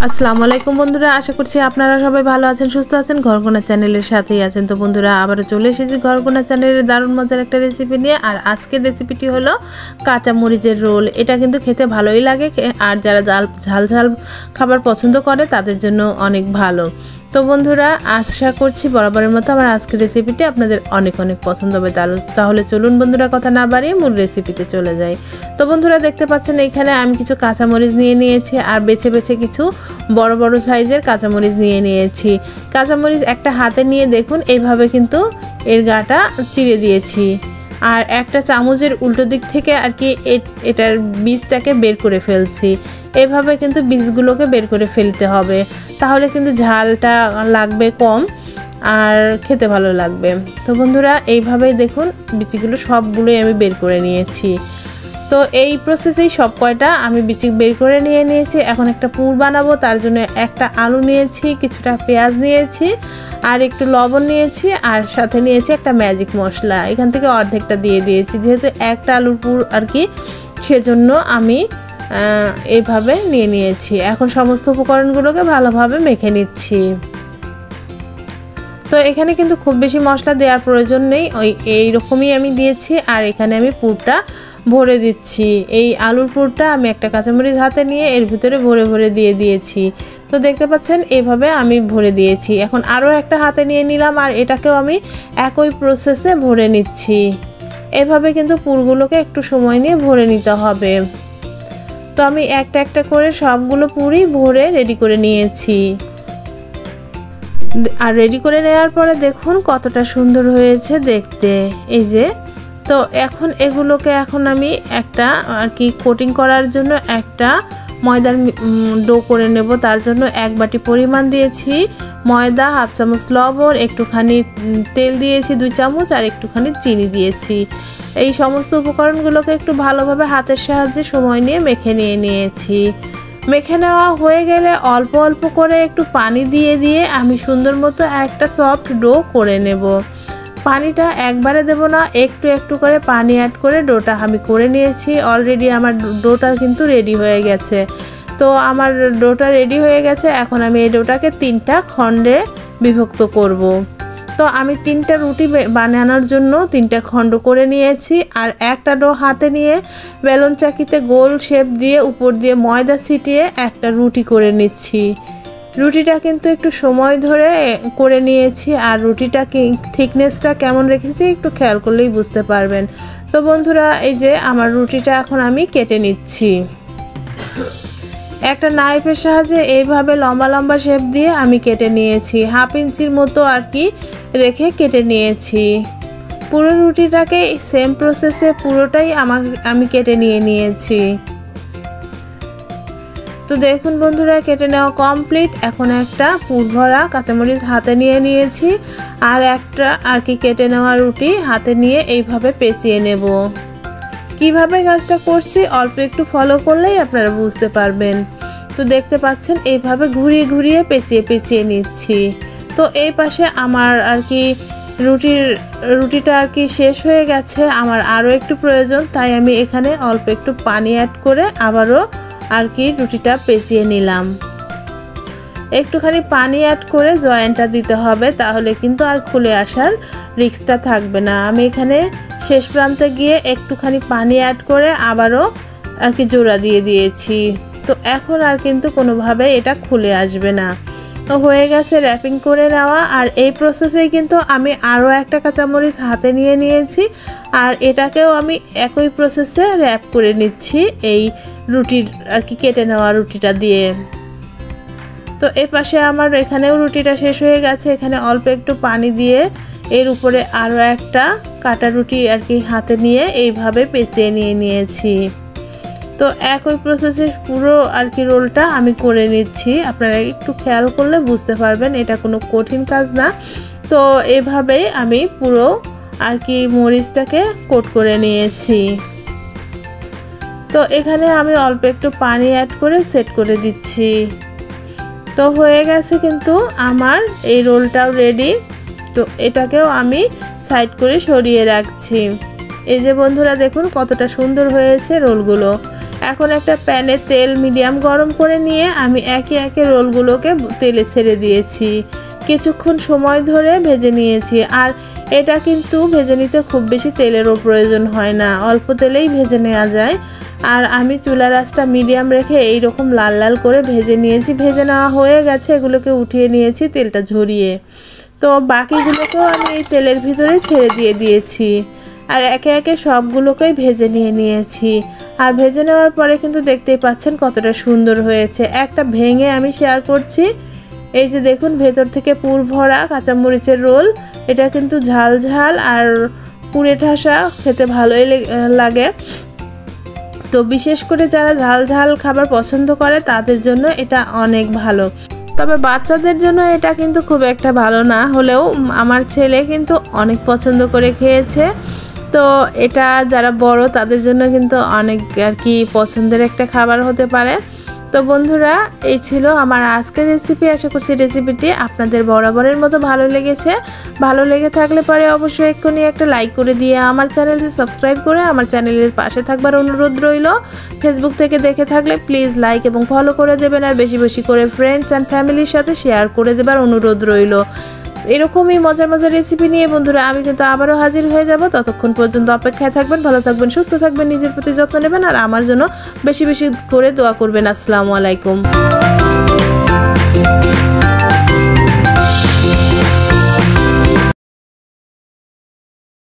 আসসালামু আলাইকুম বন্ধুরা, আশা করছি আপনারা সবাই ভালো আছেন, সুস্থ আছেন। ঘরকোনা চ্যানেলের সাথেই আছেন। তো বন্ধুরা, আবারও চলে এসেছি ঘরকোনা চ্যানেলের দারুণ মজার একটা রেসিপি নিয়ে। আর আজকের রেসিপিটি হলো কাঁচা মরিচের রোল। এটা কিন্তু খেতে ভালোই লাগে, আর যারা ঝাল ঝাল খাবার পছন্দ করে তাদের জন্য অনেক ভালো। তো বন্ধুরা, আশা করছি বরাবরের মতো আমার আজকের রেসিপিটি আপনাদের অনেক অনেক পছন্দ হবে। তাহলে চলুন বন্ধুরা, কথা না বাড়িয়ে মূল রেসিপিতে চলে যাই। তো বন্ধুরা, দেখতে পাচ্ছেন এখানে আমি কিছু কাঁচামরিচ নিয়ে নিয়েছি, আর বেছে বেছে কিছু বড় বড় সাইজের কাঁচামরিচ নিয়ে নিয়েছি। কাঁচামরিচ একটা হাতে নিয়ে দেখুন এইভাবে কিন্তু এর গাটা চিড়ে দিয়েছি, আর একটা চামচের উল্টো দিক থেকে আর কি এটার বীজটাকে বের করে ফেলছি। এভাবে কিন্তু বীজগুলোকে বের করে ফেলতে হবে, তাহলে কিন্তু ঝালটা লাগবে কম আর খেতে ভালো লাগবে। তো বন্ধুরা, এইভাবেই দেখুন বিচিগুলো সবগুলোই আমি বের করে নিয়েছি। তো এই প্রসেসেই সব কয়টা আমি বিচি বের করে নিয়েছি। এখন একটা পুর বানাবো, তার জন্য একটা আলু নিয়েছি, কিছুটা পেঁয়াজ নিয়েছি, আর একটু লবণ নিয়েছি, আর সাথে নিয়েছি একটা ম্যাজিক মশলা। এখান থেকে অর্ধেকটা দিয়ে দিয়েছি, যেহেতু একটা আলুর পুর আর কি, সেজন্য আমি এইভাবে নিয়ে নিয়েছি। এখন সমস্ত উপকরণগুলোকে ভালোভাবে মেখে নিচ্ছি। তো এখানে কিন্তু খুব বেশি মশলা দেওয়ার প্রয়োজন নেই, এইরকমই আমি দিয়েছি। আর এখানে আমি পুরটা ভরে দিচ্ছি। এই আলুর পুরটা আমি একটা কাঁচামরিচ হাতে নিয়ে এর ভিতরে ভরে ভরে দিয়ে দিয়েছি। তো দেখতে পাচ্ছেন এইভাবে আমি ভরে দিয়েছি। এখন আরও একটা হাতে নিয়ে নিলাম, আর এটাকেও আমি একই প্রসেসে ভরে নিচ্ছি। এভাবে কিন্তু পুরগুলোকে একটু সময় নিয়ে ভরে নিতে হবে। তো আমি একটা একটা করে সবগুলো পুরই ভরে রেডি করে নিয়েছি। আর রেডি করে নেওয়ার পরে দেখুন কতটা সুন্দর হয়েছে দেখতে, এই যে। তো এখন এগুলোকে আমি একটা আর কি কোটিং করার জন্য একটা ময়দার ডো করে নেব। তার জন্য 1 বাটি পরিমাণ দিয়েছি ময়দা, হাফ চামচ লবণ, একটুখানি তেল দিয়েছি 2 চামচ, আর একটুখানি চিনি দিয়েছি। এই সমস্ত উপকরণগুলোকে একটু ভালোভাবে হাতের সাহায্যে সময় নিয়ে মেখে নিয়েছি। মেখে নেওয়া হয়ে গেলে অল্প অল্প করে একটু পানি দিয়ে দিয়ে আমি সুন্দর মতো একটা সফট ডো করে নেব। পানিটা একবারে দেব না, একটু একটু করে পানি অ্যাড করে ডোটা আমি করে নিয়েছি। অলরেডি আমার ডোটা কিন্তু রেডি হয়ে গেছে। তো আমার ডোটা রেডি হয়ে গেছে। এখন আমি এই ডোটাকে 3টা খণ্ডে বিভক্ত করব। তো আমি 3টা রুটি বানানোর জন্য 3টা খণ্ড করে নিয়েছি। আর একটা ডো হাতে নিয়ে বেলুন চাকিতে গোল শেপ দিয়ে উপর দিয়ে ময়দা ছিটিয়ে একটা রুটি করে নিচ্ছি। রুটিটা কিন্তু একটু সময় ধরে করে নিয়েছি, আর রুটিটা থিকনেসটা কেমন রেখেছি একটু খেয়াল করলেই বুঝতে পারবেন। তো বন্ধুরা, এই যে আমার রুটিটা এখন আমি কেটে নিচ্ছি। একটা নাইফের সাহায্যে এইভাবে লম্বা লম্বা শেপ দিয়ে আমি কেটে নিয়েছি। 1/2 ইঞ্চির মতো আর কি রেখে কেটে নিয়েছি। পুরো রুটিটাকে সেম প্রসেসে পুরোটাই আমি কেটে নিয়েছি। তো দেখুন বন্ধুরা, কেটে নেওয়া কমপ্লিট। এখন একটা পুর ভরা কাঁচামরিচ হাতে নিয়েছি, আর একটা আর কি কেটে নেওয়া রুটি হাতে নিয়ে এইভাবে পেঁচিয়ে নেব। কিভাবে কাজটা করছি অল্প একটু ফলো করলেই আপনারা বুঝতে পারবেন। তো দেখতে পাচ্ছেন এইভাবে ঘুরিয়ে ঘুরিয়ে পেঁচিয়ে নিচ্ছি। তো এই পাশে আমার আর কি রুটিটা আর কি শেষ হয়ে গেছে, আমার আরও একটু প্রয়োজন, তাই আমি এখানে অল্প একটু পানি অ্যাড করে আবারও আর কি রুটিটা পেঁচিয়ে নিলাম। একটুখানি পানি অ্যাড করে জয়েন্টটা দিতে হবে, তাহলে কিন্তু আর খুলে আসার রিস্কটা থাকবে না। আমি এখানে শেষ প্রান্তে গিয়ে একটুখানি পানি অ্যাড করে আবারও আর কি জোড়া দিয়ে দিয়েছি। তো এখন আর কিন্তু কোনোভাবে এটা খুলে আসবে না। তো হয়ে গেছে র্যাপিং করে নেওয়া। আর এই প্রসেসেই কিন্তু আমি আরও একটা কাঁচামরিচ হাতে নিয়েছি, আর এটাকেও আমি একই প্রসেসে র্যাপ করে নিচ্ছি এই রুটির আর কি কেটে নেওয়া রুটিটা দিয়ে। তো এ পাশে আমার এখানেও রুটিটা শেষ হয়ে গেছে। এখানে অল্প একটু পানি দিয়ে এর উপরে আরও একটা কাটা রুটি আর কি হাতে নিয়ে এইভাবে পেঁচিয়ে নিয়েছি। তো একই প্রসেসে পুরো আর কি রোলটা আমি করে নিচ্ছি। আপনারা একটু খেয়াল করলে বুঝতে পারবেন, এটা কোনো কঠিন কাজ না। তো এভাবেই আমি পুরো আর কি মরিচটাকে কোট করে নিয়েছি। তো এখানে আমি অল্প একটু পানি অ্যাড করে সেট করে দিচ্ছি। তো হয়ে গেছে কিন্তু আমার এই রোলটাও রেডি। তো এটাকেও আমি সাইড করে সরিয়ে রাখছি। এই যে বন্ধুরা, দেখুন কতটা সুন্দর হয়েছে রোলগুলো। এখন একটা প্যানে তেল মিডিয়াম গরম করে নিয়ে আমি একে একে রোলগুলোকে তেলে ছেড়ে দিয়েছি। কিছুক্ষণ সময় ধরে ভেজে নিয়েছি। আর এটা কিন্তু ভেজে নিতে খুব বেশি তেলেরও প্রয়োজন হয় না, অল্প তেলেই ভেজে নেওয়া যায়। আর আমি চুলার আঁচটা মিডিয়াম রেখে এই রকম লাল লাল করে ভেজে নিয়েছি। ভেজে নেওয়া হয়ে গেছে, এগুলোকে উঠিয়ে নিয়েছি তেলটা ঝরিয়ে। তো বাকিগুলোকেও আমি এই তেলের ভিতরে ছেড়ে দিয়েছি। আর একে একে সবগুলোকেই ভেজে নিয়েছি। আর ভেজে নেওয়ার পরে কিন্তু দেখতেই পাচ্ছেন কতটা সুন্দর হয়েছে। একটা ভেঙে আমি শেয়ার করছি। এই যে দেখুন, ভেতর থেকে পুর ভরা কাঁচামরিচের রোল। এটা কিন্তু ঝাল ঝাল আর পুরে ঠাসা, খেতে ভালোই লাগে। তো বিশেষ করে যারা ঝাল ঝাল খাবার পছন্দ করে তাদের জন্য এটা অনেক ভালো। তবে বাচ্চাদের জন্য এটা কিন্তু খুব একটা ভালো না হলেও আমার ছেলে কিন্তু অনেক পছন্দ করে খেয়েছে। তো এটা যারা বড় তাদের জন্য কিন্তু অনেক আর কি পছন্দের একটা খাবার হতে পারে। তো বন্ধুরা, এই ছিল আমার আজকের রেসিপি। আশা করছি রেসিপিটি আপনাদের বরাবরের মতো ভালো লেগেছে। ভালো লেগে থাকলে পরে অবশ্যই এক্ষুনি একটা লাইক করে দিয়ে আমার চ্যানেলটি সাবস্ক্রাইব করে আমার চ্যানেলের পাশে থাকবার অনুরোধ রইল। ফেসবুক থেকে দেখে থাকলে প্লিজ লাইক এবং ফলো করে দেবেন। আর বেশি বেশি করে ফ্রেন্ডস অ্যান্ড ফ্যামিলির সাথে শেয়ার করে দেবার অনুরোধ রইল। এরকমই মজার মজার রেসিপি নিয়ে বন্ধুরা আমি কিন্তু আবারও হাজির হয়ে যাব। ততক্ষণ পর্যন্ত অপেক্ষায় থাকবেন, ভালো থাকবেন, সুস্থ থাকবেন, নিজের প্রতি যত্ন নেবেন আর আমার জন্য বেশি বেশি করে দোয়া করবেন। আসসালামু আলাইকুম।